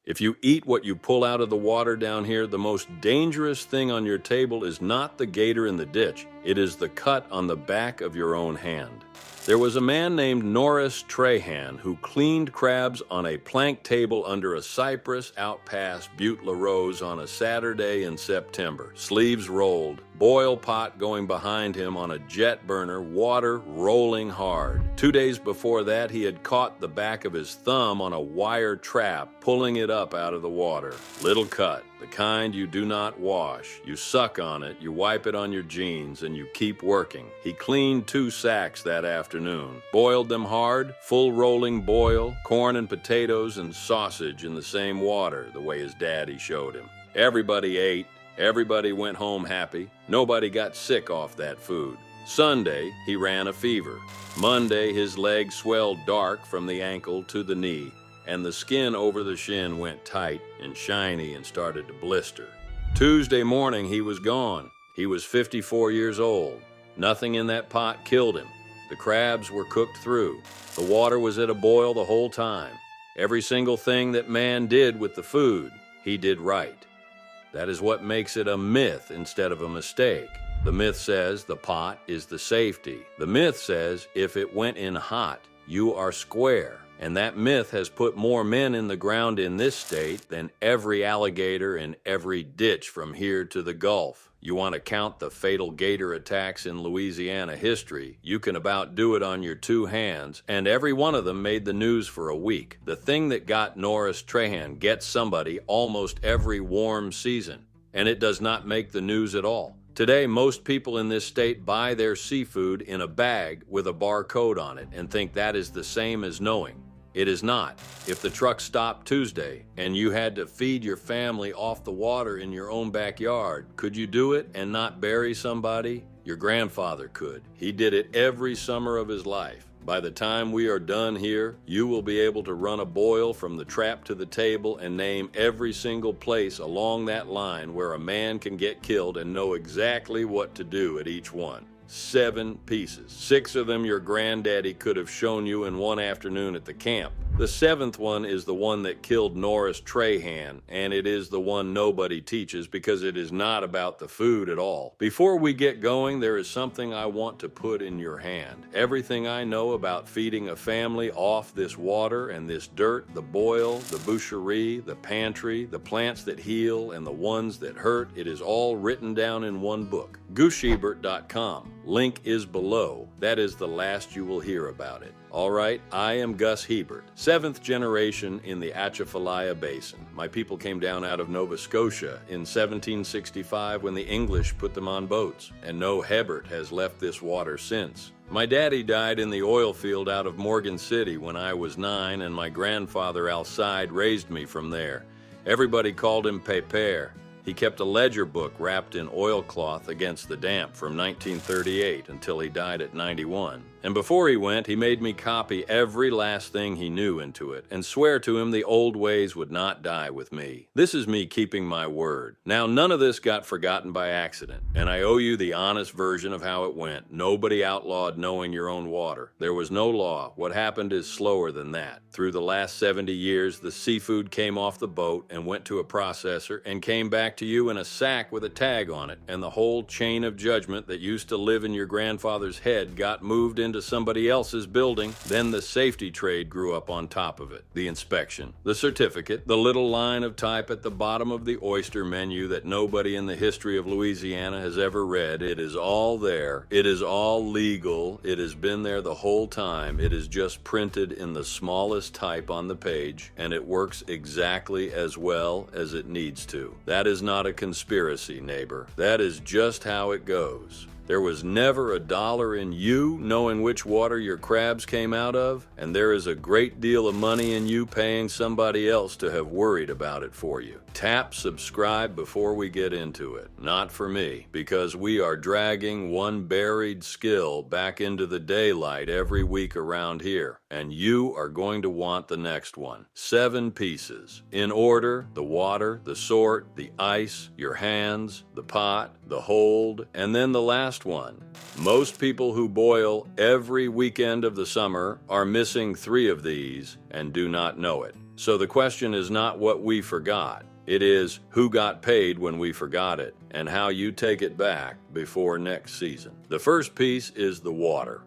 If you eat what you pull out of the water down here, the most dangerous thing on your table is not the gator in the ditch. It is the cut on the back of your own hand. There was a man named Norris Trahan who cleaned crabs on a plank table under a cypress out past Butte La Rose on a Saturday in September. Sleeves rolled, boil pot going behind him on a jet burner, water rolling hard. 2 days before that, he had caught the back of his thumb on a wire trap, pulling it up out of the water. Little cut, the kind you do not wash. You suck on it, you wipe it on your jeans, and you keep working. He cleaned 2 sacks that afternoon, boiled them hard, full rolling boil, corn and potatoes and sausage in the same water, the way his daddy showed him. Everybody ate. Everybody went home happy. Nobody got sick off that food. Sunday, he ran a fever. Monday, his leg swelled dark from the ankle to the knee, and the skin over the shin went tight and shiny and started to blister. Tuesday morning, he was gone. He was 54 years old. Nothing in that pot killed him. The crabs were cooked through. The water was at a boil the whole time. Every single thing that man did with the food, he did right. That is what makes it a myth instead of a mistake. The myth says the pot is the safety. The myth says if it went in hot, you are square. And that myth has put more men in the ground in this state than every alligator in every ditch from here to the Gulf. You want to count the fatal gator attacks in Louisiana history, you can about do it on your 2 hands, and every one of them made the news for a week. The thing that got Norris Trahan gets somebody almost every warm season, and it does not make the news at all. Today, most people in this state buy their seafood in a bag with a barcode on it and think that is the same as knowing. It is not. If the truck stopped Tuesday and you had to feed your family off the water in your own backyard, could you do it and not bury somebody? Your grandfather could. He did it every summer of his life. By the time we are done here, you will be able to run a boil from the trap to the table and name every single place along that line where a man can get killed and know exactly what to do at each one. 7 pieces. 6 of them your granddaddy could have shown you in one afternoon at the camp. The 7th one is the one that killed Norris Trahan, and it is the one nobody teaches because it is not about the food at all. Before we get going, there is something I want to put in your hand. Everything I know about feeding a family off this water and this dirt, the boil, the boucherie, the pantry, the plants that heal, and the ones that hurt, it is all written down in one book. GooseShebert.com. Link is below. That is the last you will hear about it. All right, I am Gus Hebert, 7th generation in the Atchafalaya Basin. My people came down out of Nova Scotia in 1765 when the English put them on boats, and no Hebert has left this water since. My daddy died in the oil field out of Morgan City when I was 9, and my grandfather Alcide raised me from there. Everybody called him Pépère. He kept a ledger book wrapped in oilcloth against the damp from 1938 until he died at 91. And before he went, he made me copy every last thing he knew into it and swear to him the old ways would not die with me. This is me keeping my word. Now, none of this got forgotten by accident, and I owe you the honest version of how it went. Nobody outlawed knowing your own water. There was no law. What happened is slower than that. Through the last 70 years, the seafood came off the boat and went to a processor and came back to you in a sack with a tag on it, and the whole chain of judgment that used to live in your grandfather's head got moved into somebody else's building. Then the safety trade grew up on top of it. The inspection, the certificate, the little line of type at the bottom of the oyster menu that nobody in the history of Louisiana has ever read. It is all there. It is all legal. It has been there the whole time. It is just printed in the smallest type on the page, and it works exactly as well as it needs to. That is not a conspiracy, neighbor. That is just how it goes. There was never $1 in you knowing which water your crabs came out of, and there is a great deal of money in you paying somebody else to have worried about it for you. Tap subscribe before we get into it. Not for me, because we are dragging one buried skill back into the daylight every week around here, and you are going to want the next one. 7 pieces. In order: the water, the sort, the ice, your hands, the pot, the hold, and then the last one. Most people who boil every weekend of the summer are missing 3 of these and do not know it. So the question is not what we forgot. It is who got paid when we forgot it and how you take it back before next season. The first piece is the water,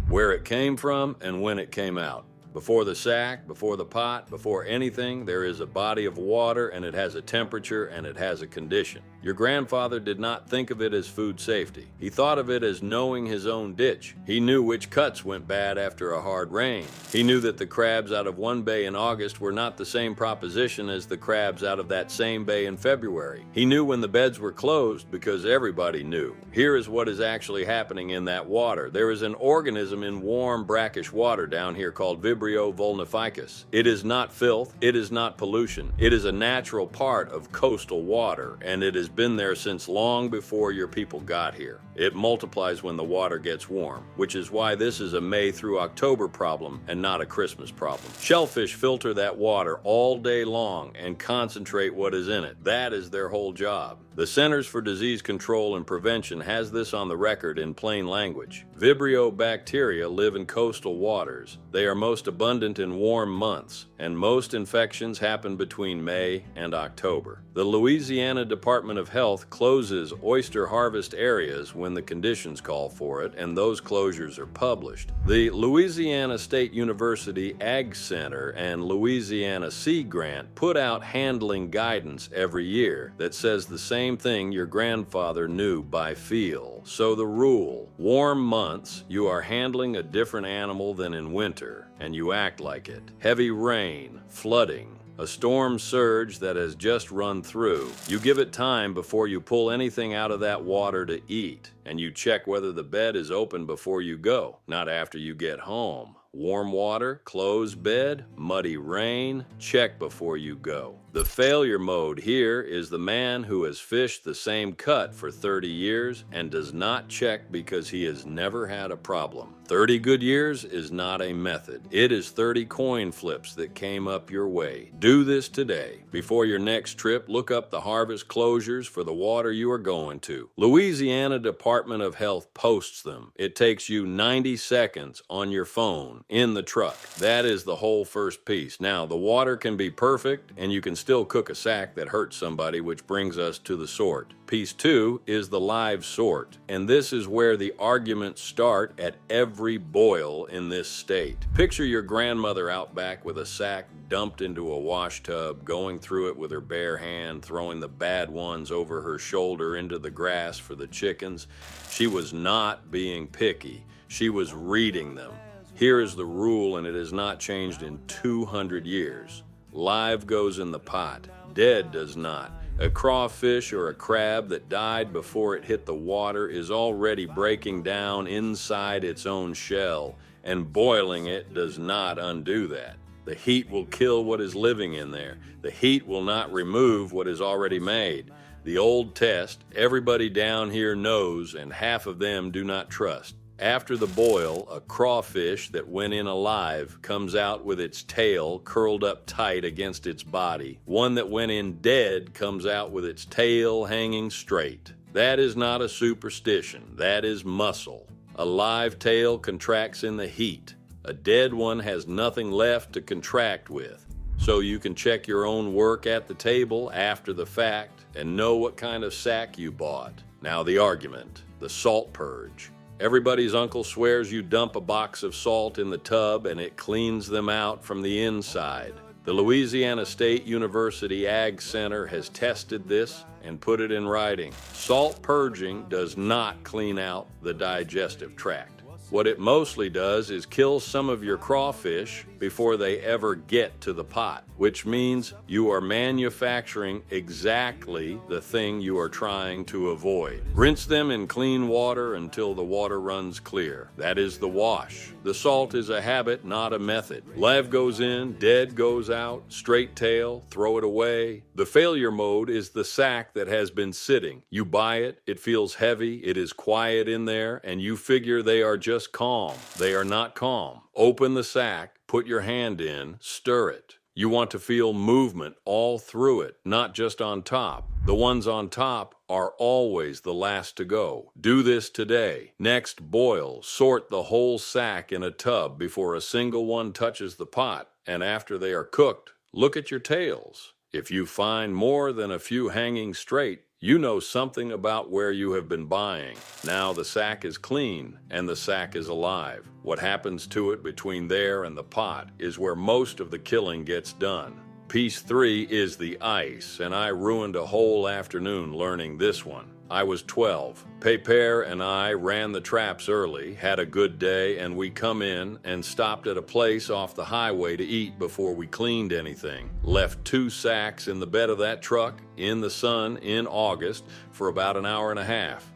where it came from and when it came out. Before the sack, before the pot, before anything, there is a body of water and it has a temperature and it has a condition. Your grandfather did not think of it as food safety. He thought of it as knowing his own ditch. He knew which cuts went bad after a hard rain. He knew that the crabs out of one bay in August were not the same proposition as the crabs out of that same bay in February. He knew when the beds were closed because everybody knew. Here is what is actually happening in that water. There is an organism in warm, brackish water down here called Vibrio vulnificus. It is not filth. It is not pollution. It is a natural part of coastal water, and it has been there since long before your people got here. It multiplies when the water gets warm, which is why this is a May through October problem and not a Christmas problem. Shellfish filter that water all day long and concentrate what is in it. That is their whole job. The Centers for Disease Control and Prevention has this on the record in plain language. Vibrio bacteria live in coastal waters. They are most abundant in warm months, and most infections happen between May and October. The Louisiana Department of Health closes oyster harvest areas when the conditions call for it, and those closures are published. The Louisiana State University Ag Center and Louisiana Sea Grant put out handling guidance every year that says the same thing your grandfather knew by feel. So the rule: warm months, you are handling a different animal than in winter, and you act like it. Heavy rain, flooding, a storm surge that has just run through. You give it time before you pull anything out of that water to eat, and you check whether the bed is open before you go, not after you get home. Warm water, closed bed, muddy rain, check before you go. The failure mode here is the man who has fished the same cut for 30 years and does not check because he has never had a problem. 30 good years is not a method. It is 30 coin flips that came up your way. Do this today. Before your next trip, look up the harvest closures for the water you are going to. Louisiana Department of Health posts them. It takes you 90 seconds on your phone in the truck. That is the whole first piece. Now, the water can be perfect and you can still cook a sack that hurts somebody, which brings us to the sort. Piece 2 is the live sort, and this is where the arguments start at every boil in this state. Picture your grandmother out back with a sack dumped into a wash tub, going through it with her bare hand, throwing the bad ones over her shoulder into the grass for the chickens. She was not being picky. She was reading them. Here is the rule, and it has not changed in 200 years. Live goes in the pot. Dead does not. A crawfish or a crab that died before it hit the water is already breaking down inside its own shell, and boiling it does not undo that. The heat will kill what is living in there. The heat will not remove what is already made. The old test, everybody down here knows, and half of them do not trust. After the boil, a crawfish that went in alive comes out with its tail curled up tight against its body. One that went in dead comes out with its tail hanging straight. That is not a superstition. That is muscle. A live tail contracts in the heat. A dead one has nothing left to contract with. So you can check your own work at the table after the fact and know what kind of sack you bought. Now the argument, the salt purge. Everybody's uncle swears you dump a box of salt in the tub and it cleans them out from the inside. The Louisiana State University Ag Center has tested this and put it in writing. Salt purging does not clean out the digestive tract. What it mostly does is kill some of your crawfish before they ever get to the pot, which means you are manufacturing exactly the thing you are trying to avoid. Rinse them in clean water until the water runs clear. That is the wash. The salt is a habit, not a method. Live goes in, dead goes out, straight tail, throw it away. The failure mode is the sack that has been sitting. You buy it, it feels heavy, it is quiet in there, and you figure they are just calm. They are not calm. Open the sack, put your hand in, stir it. You want to feel movement all through it, not just on top. The ones on top are always the last to go. Do this today. Next, boil. Sort the whole sack in a tub before a single one touches the pot, and after they are cooked, Look at your tails. If you find more than a few hanging straight, you know something about where you have been buying. Now the sack is clean and the sack is alive. What happens to it between there and the pot is where most of the killing gets done. Piece 3 is the ice, and I ruined a whole afternoon learning this one. I was 12. Pépère and I ran the traps early, had a good day, and we come in and stopped at a place off the highway to eat before we cleaned anything. Left 2 sacks in the bed of that truck in the sun in August for about an hour and a half.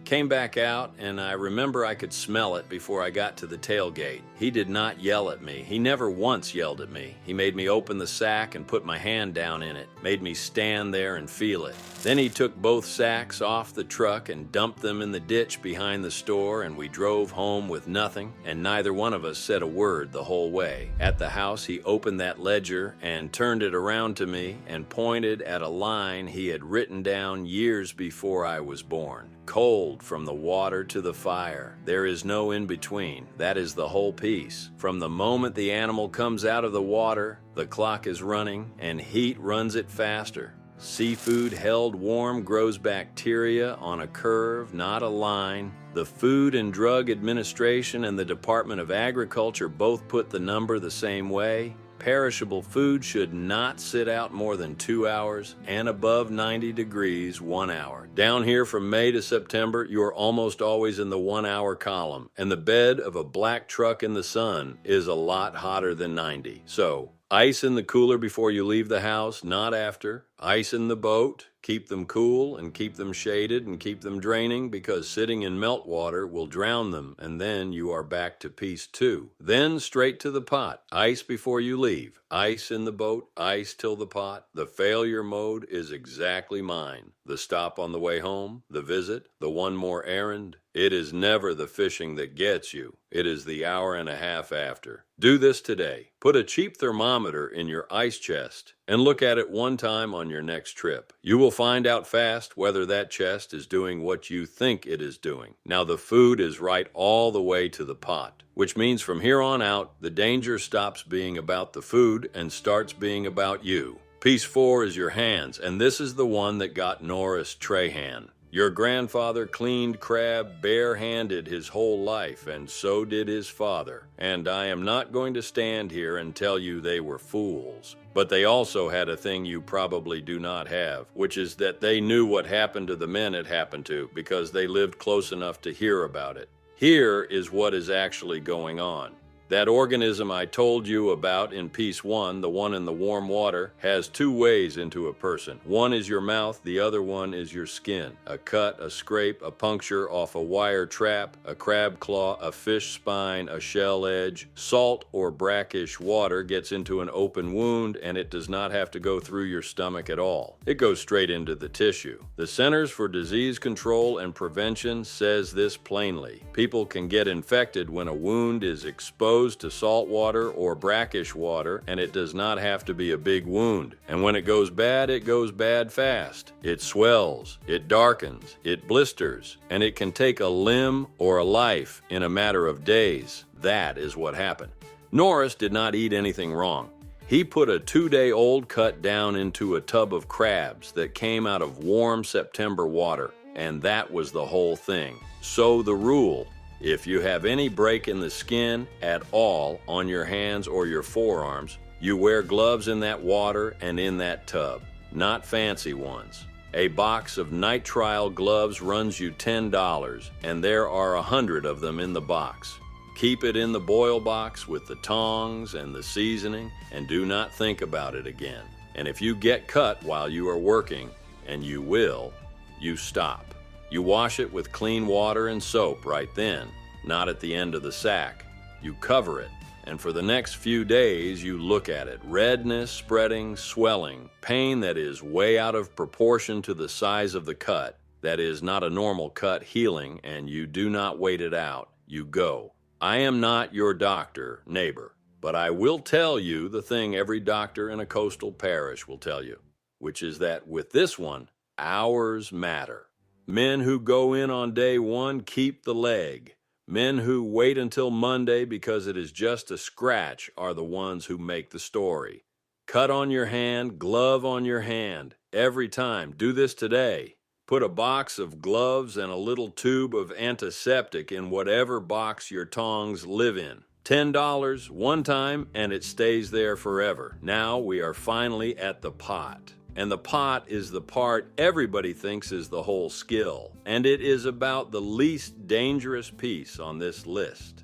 Came back out, and I remember I could smell it before I got to the tailgate. He did not yell at me. He never once yelled at me. He made me open the sack and put my hand down in it, made me stand there and feel it. Then he took both sacks off the truck and dumped them in the ditch behind the store, and we drove home with nothing, and neither one of us said a word the whole way. At the house, he opened that ledger and turned it around to me and pointed at a line he had written down years before I was born. Cold from the water to the fire. There is no in between. That is the whole piece. From the moment the animal comes out of the water, the clock is running and heat runs it faster. Seafood held warm grows bacteria on a curve, not a line. The Food and Drug Administration and the Department of Agriculture both put the number the same way. Perishable food should not sit out more than 2 hours and above 90 degrees 1 hour. Down here from May to September, you are almost always in the 1 hour column, and the bed of a black truck in the sun is a lot hotter than 90. So, ice in the cooler before you leave the house, not after. Ice in the boat. Keep them cool and keep them shaded and keep them draining, because sitting in meltwater will drown them, and then you are back to piece 2. Then straight to the pot. Ice before you leave. Ice in the boat, ice till the pot. The failure mode is exactly mine. The stop on the way home, the visit, the one more errand. It is never the fishing that gets you. It is the hour and a half after. Do this today. Put a cheap thermometer in your ice chest and look at it one time on your next trip. You will find out fast whether that chest is doing what you think it is doing. Now the food is right all the way to the pot, which means from here on out, the danger stops being about the food and starts being about you. Piece 4 is your hands, and this is the one that got Norris Trahan. Your grandfather cleaned crab bare-handed his whole life, and so did his father. And I am not going to stand here and tell you they were fools. But they also had a thing you probably do not have, which is that they knew what happened to the men it happened to because they lived close enough to hear about it. Here is what is actually going on. That organism I told you about in piece 1, the one in the warm water, has 2 ways into a person. One is your mouth, the other one is your skin. A cut, a scrape, a puncture off a wire trap, a crab claw, a fish spine, a shell edge. Salt or brackish water gets into an open wound, and it does not have to go through your stomach at all. It goes straight into the tissue. The Centers for Disease Control and Prevention says this plainly. People can get infected when a wound is exposed to salt water or brackish water, and it does not have to be a big wound. And when it goes bad fast. It swells, it darkens, it blisters, and it can take a limb or a life in a matter of days. That is what happened. Norris did not eat anything wrong. He put a 2-day-old cut down into a tub of crabs that came out of warm September water, and that was the whole thing. So the rule: if you have any break in the skin at all on your hands or your forearms, you wear gloves in that water and in that tub, not fancy ones. A box of nitrile gloves runs you $10, and there are 100 of them in the box. Keep it in the boil box with the tongs and the seasoning, and do not think about it again. And if you get cut while you are working, and you will, you stop. You wash it with clean water and soap right then, not at the end of the sack. You cover it, and for the next few days you look at it. Redness, spreading, swelling, pain that is way out of proportion to the size of the cut. That is not a normal cut healing, and you do not wait it out. You go. I am not your doctor, neighbor, but I will tell you the thing every doctor in a coastal parish will tell you, which is that with this one, hours matter. Men who go in on day 1 keep the leg. Men who wait until Monday because it is just a scratch are the ones who make the story. Cut on your hand, glove on your hand. Every time. Do this today. Put a box of gloves and a little tube of antiseptic in whatever box your tongs live in. $10 one time, and it stays there forever. Now we are finally at the pot. And the pot is the part everybody thinks is the whole skill. And it is about the least dangerous piece on this list.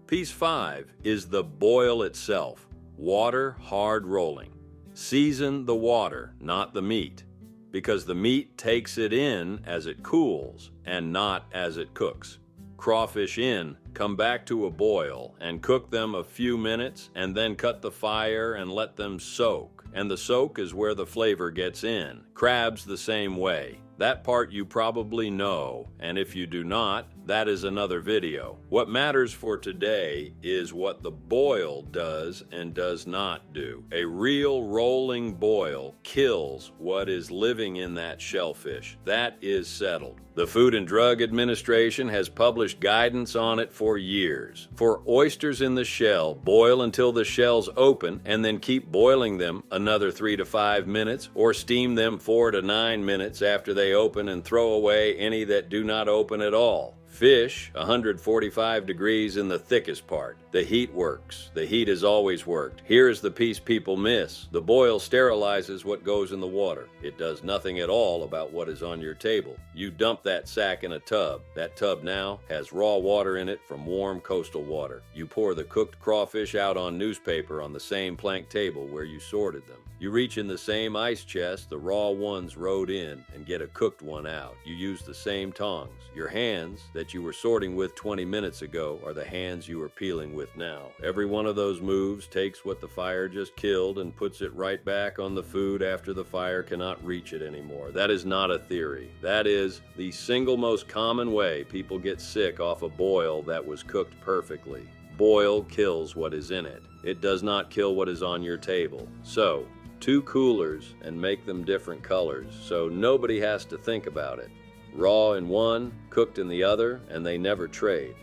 Piece 5 is the boil itself. Water hard rolling. Season the water, not the meat, because the meat takes it in as it cools and not as it cooks. Crawfish in, come back to a boil and cook them a few minutes and then cut the fire and let them soak. And the soak is where the flavor gets in. Crabs the same way. That part you probably know, and if you do not, that is another video. What matters for today is what the boil does and does not do. A real rolling boil kills what is living in that shellfish. That is settled. The Food and Drug Administration has published guidance on it for years. For oysters in the shell, boil until the shells open and then keep boiling them another 3 to 5 minutes, or steam them 4 to 9 minutes after they open and throw away any that do not open at all. Fish, 145 degrees in the thickest part. The heat works. The heat has always worked. Here is the piece people miss. The boil sterilizes what goes in the water. It does nothing at all about what is on your table. You dump that sack in a tub. That tub now has raw water in it from warm coastal water. You pour the cooked crawfish out on newspaper on the same plank table where you sorted them. You reach in the same ice chest the raw ones rode in and get a cooked one out. You use the same tongs. Your hands that you were sorting with 20 minutes ago are the hands you are peeling with now. Every one of those moves takes what the fire just killed and puts it right back on the food after the fire cannot reach it anymore. That is not a theory. That is the single most common way people get sick off a boil that was cooked perfectly. Boil kills what is in it. It does not kill what is on your table. So, 2 coolers and make them different colors so nobody has to think about it. Raw in one, cooked in the other, and they never trade.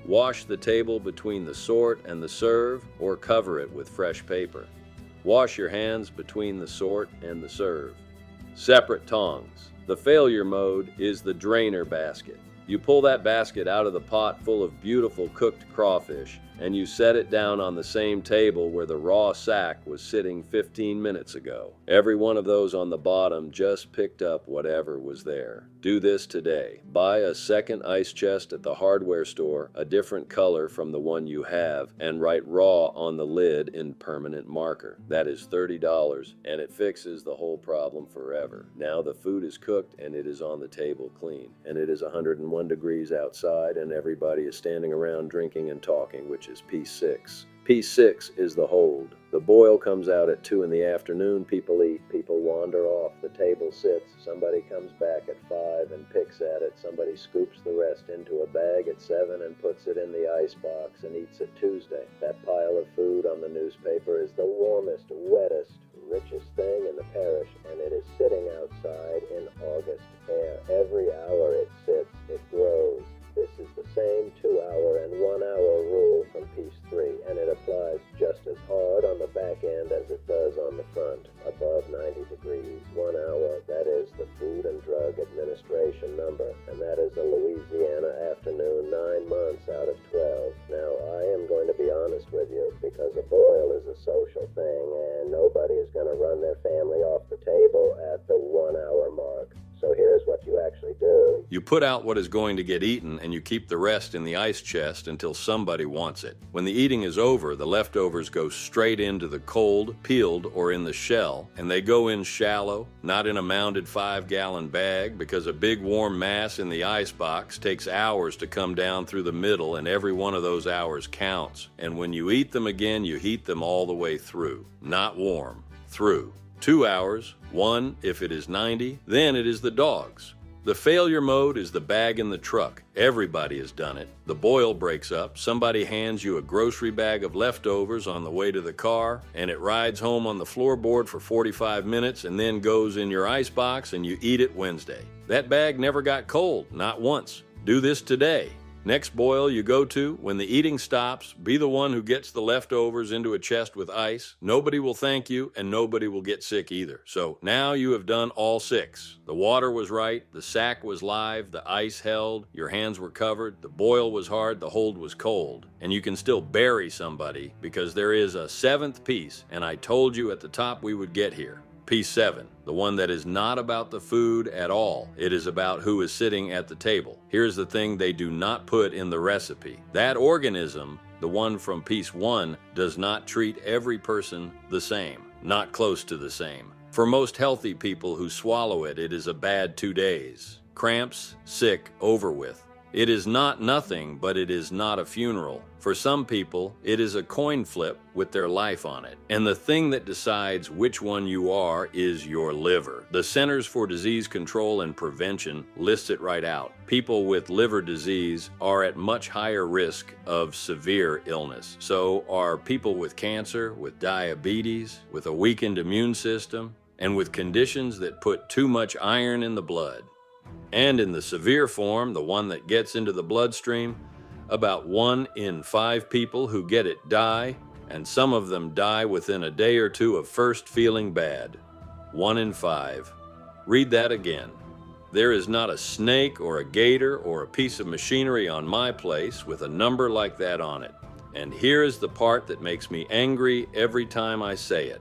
Wash the table between the sort and the serve, or cover it with fresh paper. Wash your hands between the sort and the serve. Separate tongs. The failure mode is the drainer basket. You pull that basket out of the pot full of beautiful cooked crawfish, and you set it down on the same table where the raw sack was sitting 15 minutes ago. Every one of those on the bottom just picked up whatever was there. Do this today. Buy a second ice chest at the hardware store, a different color from the one you have, and write raw on the lid in permanent marker. That is $30, and it fixes the whole problem forever. Now the food is cooked and it is on the table clean, and it is 101 degrees outside, and everybody is standing around drinking and talking, which is piece 6. Piece 6 is the hold. The boil comes out at 2 in the afternoon. People eat. People wander off. The table sits. Somebody comes back at 5 and picks at it. Somebody scoops the rest into a bag at 7 and puts it in the icebox and eats it Tuesday. That pile of food on the newspaper is the warmest, wettest, richest thing in the parish, and it is sitting outside in August air. Every hour it sits, it grows. This is the same 2-hour and 1-hour rule from piece 3, and it applies just as hard on the back end as it does on the front. Above 90 degrees, 1 hour, that is the Food and Drug Administration number, and that is a Louisiana afternoon 9 months out of 12. Now, I am going to be honest with you, because a boil is a social thing, and nobody is going to run their family off the table at the 1-hour mark. So here's what you actually do. You put out what is going to get eaten and you keep the rest in the ice chest until somebody wants it. When the eating is over, the leftovers go straight into the cold, peeled, or in the shell, and they go in shallow, not in a mounded 5-gallon bag, because a big warm mass in the ice box takes hours to come down through the middle, and every one of those hours counts. And when you eat them again, you heat them all the way through. Not warm, through. 2 hours, 1 if it is 90, then it is the dogs. The failure mode is the bag in the truck. Everybody has done it. The boil breaks up, somebody hands you a grocery bag of leftovers on the way to the car, and it rides home on the floorboard for 45 minutes and then goes in your icebox and you eat it Wednesday. That bag never got cold, not once. Do this today. Next boil you go to, when the eating stops, be the one who gets the leftovers into a chest with ice. Nobody will thank you, and nobody will get sick either. So now you have done all 6. The water was right, the sack was live, the ice held, your hands were covered, the boil was hard, the hold was cold. And you can still bury somebody because there is a 7th piece, and I told you at the top we would get here. Piece 7, the one that is not about the food at all. It is about who is sitting at the table. Here's the thing they do not put in the recipe. That organism, the one from piece 1, does not treat every person the same, not close to the same. For most healthy people who swallow it, it is a bad 2 days. Cramps, sick, over with. It is not nothing, but it is not a funeral. For some people, it is a coin flip with their life on it. And the thing that decides which one you are is your liver. The Centers for Disease Control and Prevention lists it right out. People with liver disease are at much higher risk of severe illness. So are people with cancer, with diabetes, with a weakened immune system, and with conditions that put too much iron in the blood. And in the severe form, the one that gets into the bloodstream, about 1 in 5 people who get it die, and some of them die within a day or 2 of first feeling bad. 1 in 5. Read that again. There is not a snake or a gator or a piece of machinery on my place with a number like that on it. And here is the part that makes me angry every time I say it.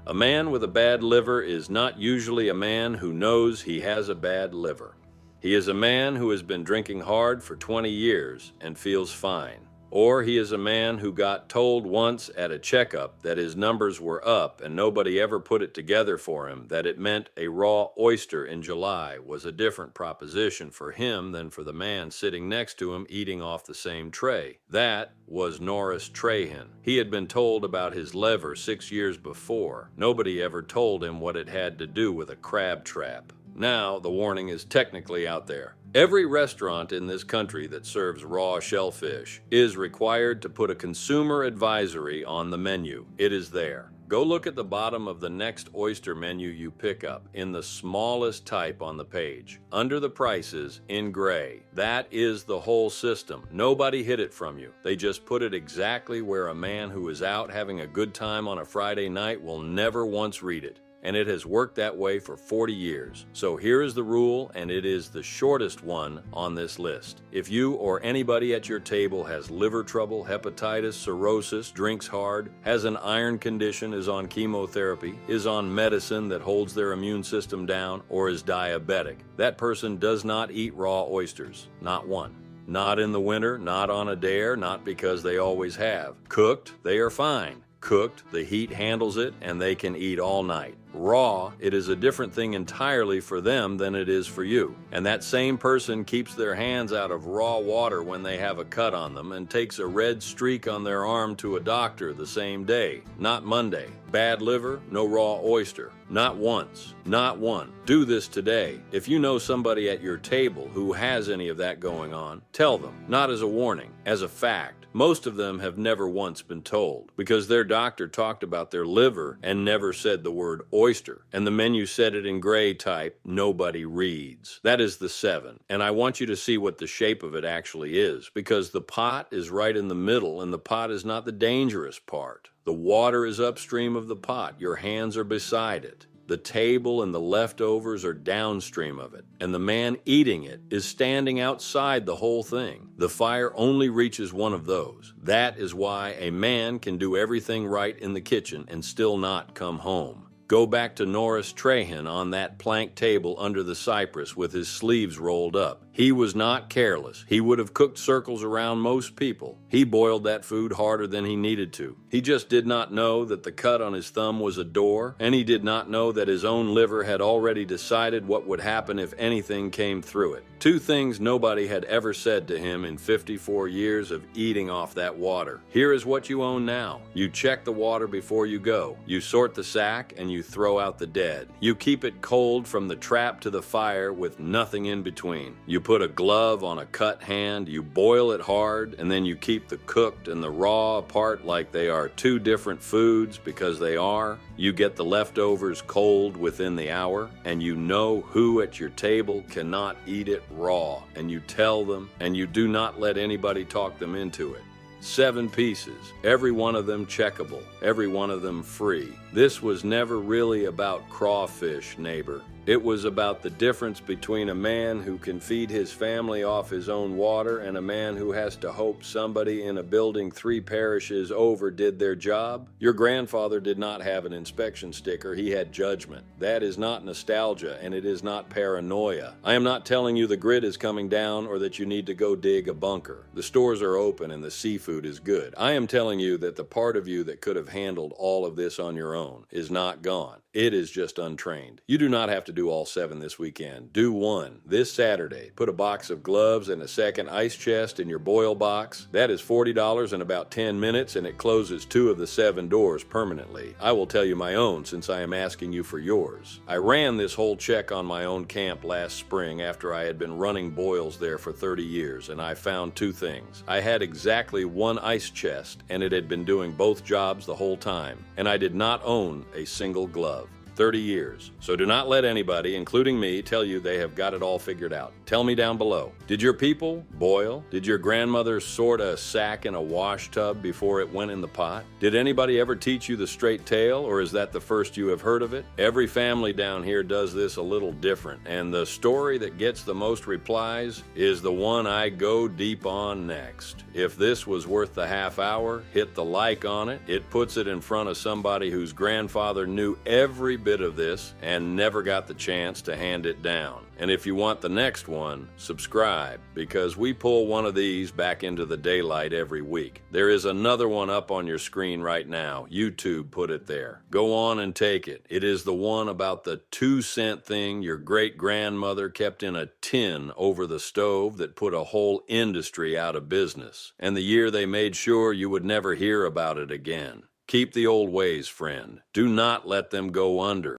A man with a bad liver is not usually a man who knows he has a bad liver. He is a man who has been drinking hard for 20 years and feels fine. Or he is a man who got told once at a checkup that his numbers were up and nobody ever put it together for him, that it meant a raw oyster in July was a different proposition for him than for the man sitting next to him eating off the same tray. That was Norris Trahan. He had been told about his liver 6 years before. Nobody ever told him what it had to do with a crab trap. Now the warning is technically out there. Every restaurant in this country that serves raw shellfish is required to put a consumer advisory on the menu. It is there. Go look at the bottom of the next oyster menu you pick up in the smallest type on the page. Under the prices in gray. That is the whole system. Nobody hid it from you. They just put it exactly where a man who is out having a good time on a Friday night will never once read it. And it has worked that way for 40 years. So here is the rule, and it is the shortest one on this list. If you or anybody at your table has liver trouble, hepatitis, cirrhosis, drinks hard, has an iron condition, is on chemotherapy, is on medicine that holds their immune system down, or is diabetic, that person does not eat raw oysters. Not one. Not in the winter, not on a dare, not because they always have. Cooked, they are fine. Cooked, the heat handles it, and they can eat all night. Raw, it is a different thing entirely for them than it is for you. And that same person keeps their hands out of raw water when they have a cut on them and takes a red streak on their arm to a doctor the same day, not Monday. Bad liver, no raw oyster. Not once. Not one. Do this today. If you know somebody at your table who has any of that going on, tell them, not as a warning, as a fact. Most of them have never once been told because their doctor talked about their liver and never said the word oyster. And the menu said it in gray type, nobody reads. That is the 7. And I want you to see what the shape of it actually is because the pot is right in the middle and the pot is not the dangerous part. The water is upstream of the pot. Your hands are beside it. The table and the leftovers are downstream of it, and the man eating it is standing outside the whole thing. The fire only reaches one of those. That is why a man can do everything right in the kitchen and still not come home. Go back to Norris Trahan on that plank table under the cypress with his sleeves rolled up. He was not careless. He would have cooked circles around most people. He boiled that food harder than he needed to. He just did not know that the cut on his thumb was a door, and he did not know that his own liver had already decided what would happen if anything came through it. 2 things nobody had ever said to him in 54 years of eating off that water. Here is what you own now. You check the water before you go. You sort the sack and you throw out the dead. You keep it cold from the trap to the fire with nothing in between. You put a glove on a cut hand, you boil it hard, and then you keep the cooked and the raw apart like they are two different foods, because they are. You get the leftovers cold within the hour, and you know who at your table cannot eat it raw, and you tell them, and you do not let anybody talk them into it. 7 pieces, every one of them checkable, every one of them free. This was never really about crawfish, neighbor. It was about the difference between a man who can feed his family off his own water and a man who has to hope somebody in a building 3 parishes over did their job. Your grandfather did not have an inspection sticker, he had judgment. That is not nostalgia, and it is not paranoia. I am not telling you the grid is coming down or that you need to go dig a bunker. The stores are open and the seafood is good. I am telling you that the part of you that could have handled all of this on your own is not gone. It is just untrained. You do not have to do all 7 this weekend. Do 1 this Saturday. Put a box of gloves and a second ice chest in your boil box. That is $40 in about 10 minutes, and it closes 2 of the 7 doors permanently. I will tell you my own since I am asking you for yours. I ran this whole check on my own camp last spring after I had been running boils there for 30 years, and I found 2 things. I had exactly 1 ice chest, and it had been doing both jobs the whole time, and I did not own a single glove. 30 years. So do not let anybody, including me, tell you they have got it all figured out. Tell me down below. Did your people boil? Did your grandmother sort a sack in a wash tub before it went in the pot? Did anybody ever teach you the straight tale, or is that the first you have heard of it? Every family down here does this a little different, and the story that gets the most replies is the one I go deep on next. If this was worth the half hour, hit the like on it. It puts it in front of somebody whose grandfather knew every bit of this and never got the chance to hand it down. And if you want the next one, subscribe, because we pull one of these back into the daylight every week. There is another one up on your screen right now. YouTube put it there. Go on and take it. It is the one about the 2-cent thing your great-grandmother kept in a tin over the stove that put a whole industry out of business, and the year they made sure you would never hear about it again. Keep the old ways, friend. Do not let them go under.